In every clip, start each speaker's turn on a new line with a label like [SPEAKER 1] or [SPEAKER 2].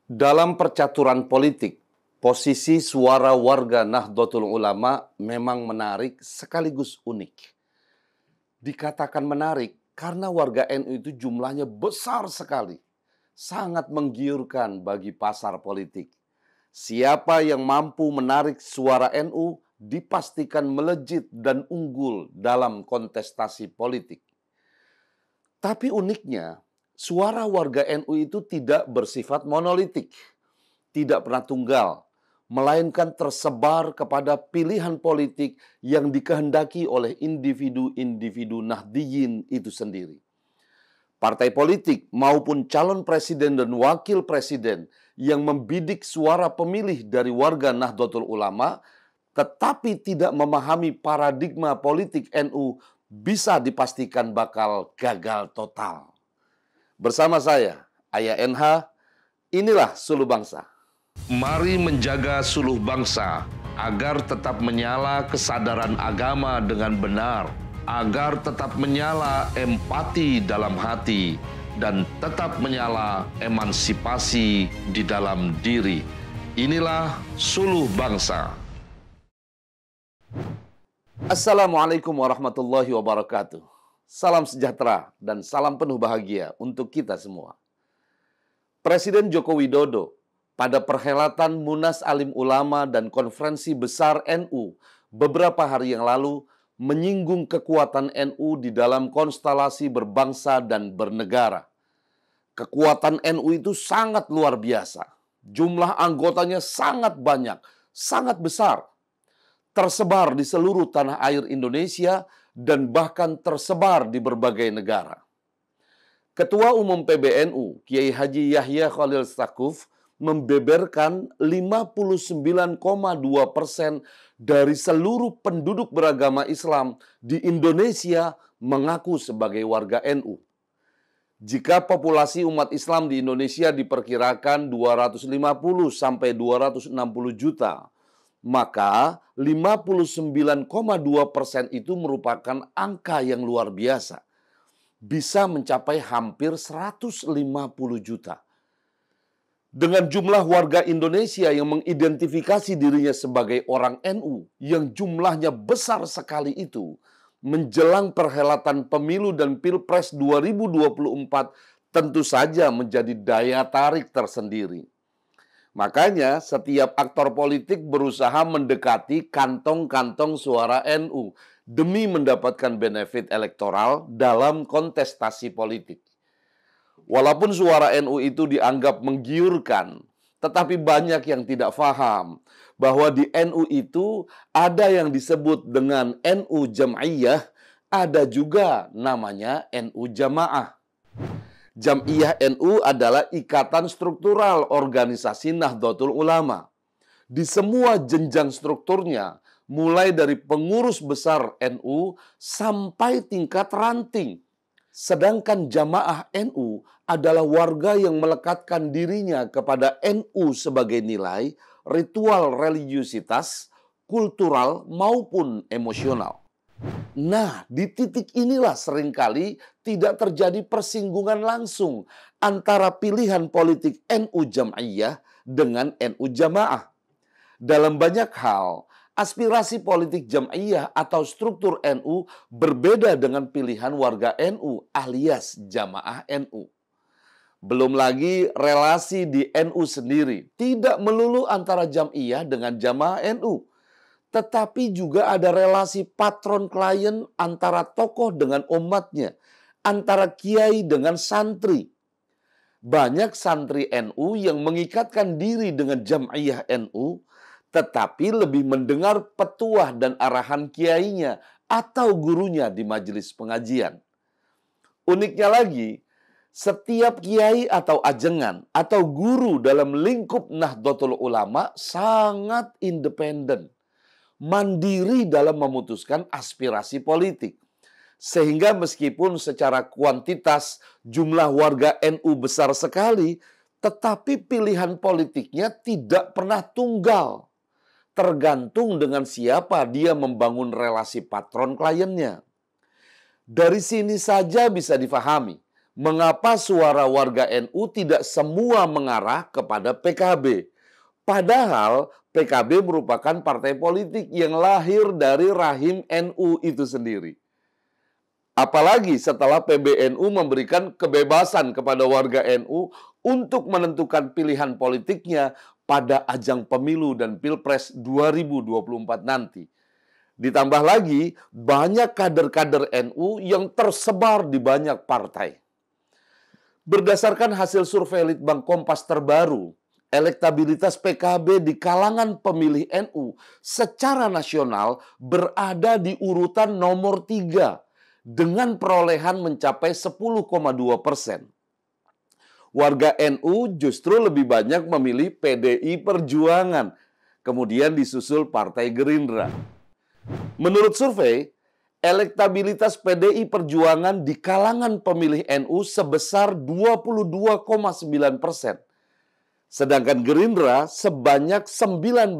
[SPEAKER 1] Dalam percaturan politik, posisi suara warga Nahdlatul Ulama memang menarik sekaligus unik. Dikatakan menarik karena warga NU itu jumlahnya besar sekali, sangat menggiurkan bagi pasar politik. Siapa yang mampu menarik suara NU dipastikan melejit dan unggul dalam kontestasi politik. Tapi uniknya, suara warga NU itu tidak bersifat monolitik, tidak pernah tunggal, melainkan tersebar kepada pilihan politik yang dikehendaki oleh individu-individu Nahdliyin itu sendiri. Partai politik maupun calon presiden dan wakil presiden yang membidik suara pemilih dari warga Nahdlatul Ulama tetapi tidak memahami paradigma politik NU bisa dipastikan bakal gagal total. Bersama saya, Ayah NH, inilah Suluh Bangsa.
[SPEAKER 2] Mari menjaga suluh bangsa agar tetap menyala kesadaran agama dengan benar, agar tetap menyala empati dalam hati, dan tetap menyala emansipasi di dalam diri. Inilah Suluh Bangsa.
[SPEAKER 1] Assalamualaikum warahmatullahi wabarakatuh. Salam sejahtera dan salam penuh bahagia untuk kita semua. Presiden Joko Widodo pada perhelatan Munas Alim Ulama dan Konferensi Besar NU beberapa hari yang lalu menyinggung kekuatan NU di dalam konstelasi berbangsa dan bernegara. Kekuatan NU itu sangat luar biasa. Jumlah anggotanya sangat banyak, sangat besar. Tersebar di seluruh tanah air Indonesia dan bahkan tersebar di berbagai negara. Ketua Umum PBNU, Kiai Haji Yahya Khalil Stakuf, membeberkan 59,2% dari seluruh penduduk beragama Islam di Indonesia mengaku sebagai warga NU. Jika populasi umat Islam di Indonesia diperkirakan 250 sampai 260 juta, maka 59,2% itu merupakan angka yang luar biasa. Bisa mencapai hampir 150 juta. Dengan jumlah warga Indonesia yang mengidentifikasi dirinya sebagai orang NU yang jumlahnya besar sekali itu, menjelang perhelatan pemilu dan Pilpres 2024 tentu saja menjadi daya tarik tersendiri. Makanya setiap aktor politik berusaha mendekati kantong-kantong suara NU demi mendapatkan benefit elektoral dalam kontestasi politik. Walaupun suara NU itu dianggap menggiurkan, tetapi banyak yang tidak paham bahwa di NU itu ada yang disebut dengan NU Jam'iyah, ada juga namanya NU Jamaah. Jam'iyah NU adalah ikatan struktural organisasi Nahdlatul Ulama. Di semua jenjang strukturnya, mulai dari pengurus besar NU sampai tingkat ranting. Sedangkan jamaah NU adalah warga yang melekatkan dirinya kepada NU sebagai nilai, ritual religiusitas, kultural maupun emosional. Nah, di titik inilah seringkali tidak terjadi persinggungan langsung antara pilihan politik NU Jam'iyah dengan NU Jamaah. Dalam banyak hal, aspirasi politik Jam'iyah atau struktur NU berbeda dengan pilihan warga NU alias Jamaah NU. Belum lagi relasi di NU sendiri tidak melulu antara Jam'iyah dengan Jamaah NU. Tetapi juga ada relasi patron-klien antara tokoh dengan umatnya, antara kiai dengan santri. Banyak santri NU yang mengikatkan diri dengan Jam'iyah NU, tetapi lebih mendengar petuah dan arahan kiainya atau gurunya di majelis pengajian. Uniknya lagi, setiap kiai atau ajengan atau guru dalam lingkup Nahdlatul Ulama sangat independen, mandiri dalam memutuskan aspirasi politik. Sehingga meskipun secara kuantitas jumlah warga NU besar sekali, tetapi pilihan politiknya tidak pernah tunggal. Tergantung dengan siapa dia membangun relasi patron kliennya. Dari sini saja bisa difahami mengapa suara warga NU tidak semua mengarah kepada PKB. Padahal PKB merupakan partai politik yang lahir dari rahim NU itu sendiri. Apalagi setelah PBNU memberikan kebebasan kepada warga NU untuk menentukan pilihan politiknya pada ajang pemilu dan Pilpres 2024 nanti. Ditambah lagi, banyak kader-kader NU yang tersebar di banyak partai. Berdasarkan hasil survei Litbang Kompas terbaru, elektabilitas PKB di kalangan pemilih NU secara nasional berada di urutan nomor 3 dengan perolehan mencapai 10,2%. Warga NU justru lebih banyak memilih PDI Perjuangan, kemudian disusul Partai Gerindra. Menurut survei, elektabilitas PDI Perjuangan di kalangan pemilih NU sebesar 22,9%. Sedangkan Gerindra sebanyak 19,9%.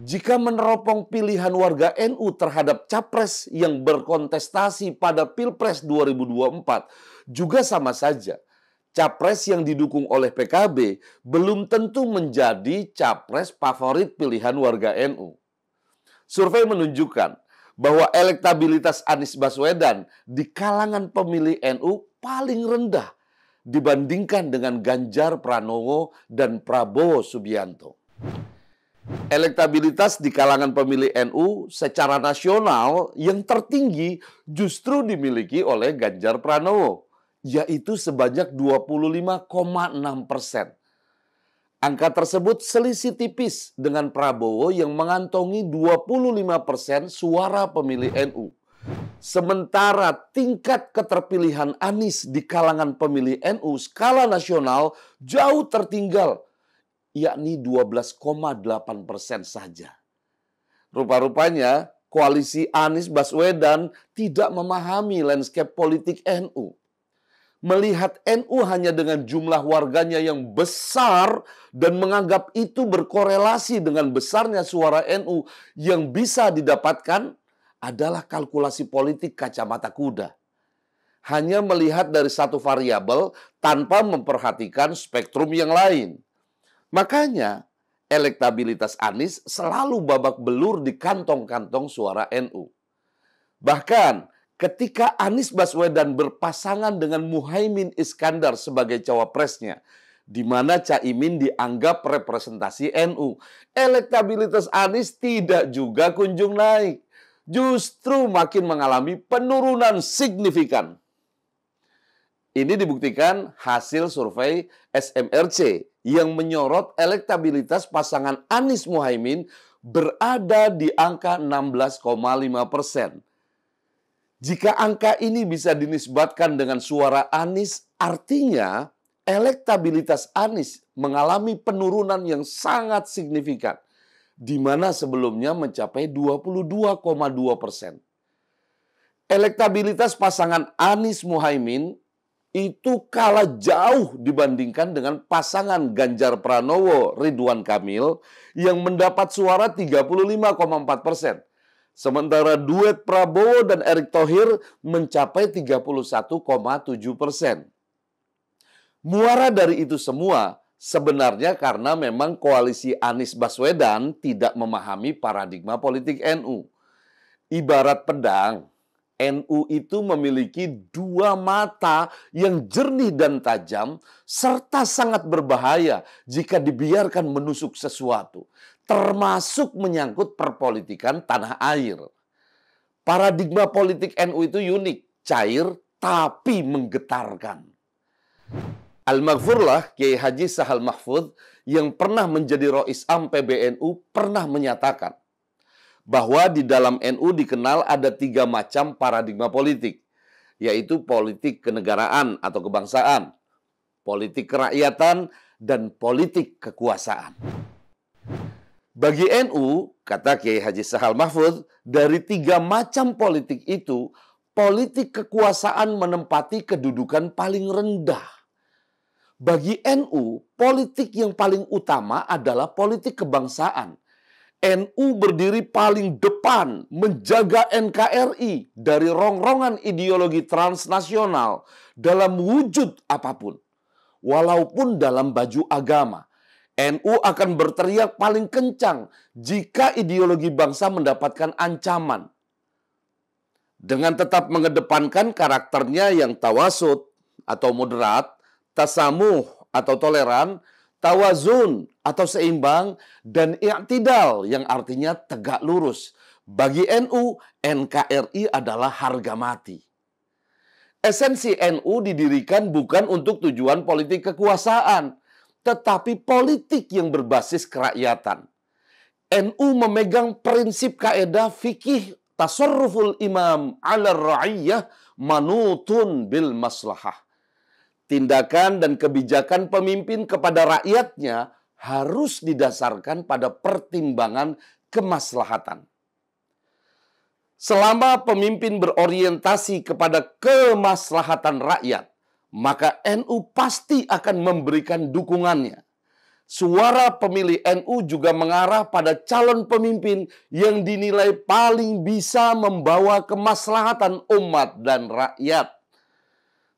[SPEAKER 1] Jika meneropong pilihan warga NU terhadap capres yang berkontestasi pada Pilpres 2024, juga sama saja. Capres yang didukung oleh PKB belum tentu menjadi capres favorit pilihan warga NU. Survei menunjukkan bahwa elektabilitas Anies Baswedan di kalangan pemilih NU paling rendah dibandingkan dengan Ganjar Pranowo dan Prabowo Subianto. Elektabilitas di kalangan pemilih NU secara nasional yang tertinggi justru dimiliki oleh Ganjar Pranowo, yaitu sebanyak 25,6%. Angka tersebut selisih tipis dengan Prabowo yang mengantongi 25% suara pemilih NU. Sementara tingkat keterpilihan Anies di kalangan pemilih NU skala nasional jauh tertinggal, yakni 12,8% saja. Rupa-rupanya koalisi Anies Baswedan tidak memahami landscape politik NU. Melihat NU hanya dengan jumlah warganya yang besar dan menganggap itu berkorelasi dengan besarnya suara NU yang bisa didapatkan adalah kalkulasi politik kacamata kuda. Hanya melihat dari satu variabel tanpa memperhatikan spektrum yang lain. Makanya elektabilitas Anies selalu babak belur di kantong-kantong suara NU. Bahkan ketika Anies Baswedan berpasangan dengan Muhaimin Iskandar sebagai cawapresnya, di mana Caimin dianggap representasi NU, elektabilitas Anies tidak juga kunjung naik. Justru makin mengalami penurunan signifikan. Ini dibuktikan hasil survei SMRC yang menyorot elektabilitas pasangan Anies Muhaimin berada di angka 16,5%. Jika angka ini bisa dinisbatkan dengan suara Anies, artinya elektabilitas Anies mengalami penurunan yang sangat signifikan, di mana sebelumnya mencapai 22,2%. Elektabilitas pasangan Anies Muhaimin itu kalah jauh dibandingkan dengan pasangan Ganjar Pranowo Ridwan Kamil yang mendapat suara 35,4%. Sementara duet Prabowo dan Erick Thohir mencapai 31,7%. Muara dari itu semua sebenarnya karena memang koalisi Anies Baswedan tidak memahami paradigma politik NU. Ibarat pedang, NU itu memiliki dua mata yang jernih dan tajam, serta sangat berbahaya jika dibiarkan menusuk sesuatu, termasuk menyangkut perpolitikan tanah air. Paradigma politik NU itu unik, cair, tapi menggetarkan. Al-Maghfurlah, Kiai Haji Sahal Mahfudz, yang pernah menjadi Rois Am PBNU, pernah menyatakan bahwa di dalam NU dikenal ada 3 macam paradigma politik, yaitu politik kenegaraan atau kebangsaan, politik kerakyatan, dan politik kekuasaan. Bagi NU, kata Kiai Haji Sahal Mahfudz, dari 3 macam politik itu, politik kekuasaan menempati kedudukan paling rendah. Bagi NU, politik yang paling utama adalah politik kebangsaan. NU berdiri paling depan menjaga NKRI dari rongrongan ideologi transnasional dalam wujud apapun. Walaupun dalam baju agama, NU akan berteriak paling kencang jika ideologi bangsa mendapatkan ancaman. Dengan tetap mengedepankan karakternya yang tawasud atau moderat, tasamuh atau toleran, tawazun atau seimbang, dan i'tidal yang artinya tegak lurus. Bagi NU, NKRI adalah harga mati. Esensi NU didirikan bukan untuk tujuan politik kekuasaan, tetapi politik yang berbasis kerakyatan. NU memegang prinsip kaedah fikih tasarruful imam ala ra'iyah manutun bil maslahah. Tindakan dan kebijakan pemimpin kepada rakyatnya harus didasarkan pada pertimbangan kemaslahatan. Selama pemimpin berorientasi kepada kemaslahatan rakyat, maka NU pasti akan memberikan dukungannya. Suara pemilih NU juga mengarah pada calon pemimpin yang dinilai paling bisa membawa kemaslahatan umat dan rakyat.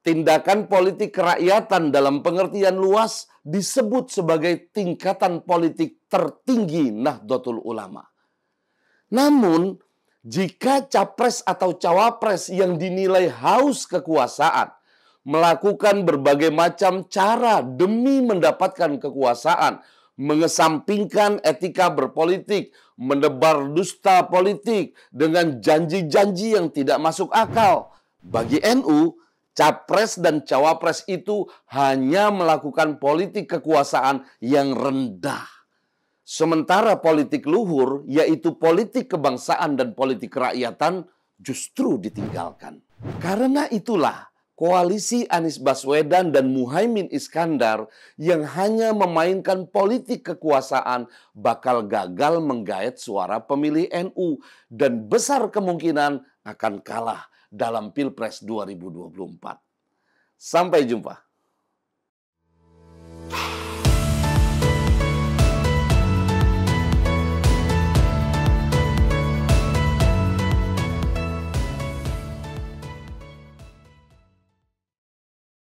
[SPEAKER 1] Tindakan politik kerakyatan dalam pengertian luas disebut sebagai tingkatan politik tertinggi Nahdlatul Ulama. Namun, jika capres atau cawapres yang dinilai haus kekuasaan melakukan berbagai macam cara demi mendapatkan kekuasaan, mengesampingkan etika berpolitik, menebar dusta politik dengan janji-janji yang tidak masuk akal, bagi NU, capres dan cawapres itu hanya melakukan politik kekuasaan yang rendah. Sementara politik luhur, yaitu politik kebangsaan dan politik kerakyatan, justru ditinggalkan. Karena itulah, koalisi Anies Baswedan dan Muhaimin Iskandar yang hanya memainkan politik kekuasaan bakal gagal menggait suara pemilih NU dan besar kemungkinan akan kalah dalam Pilpres 2024. Sampai jumpa.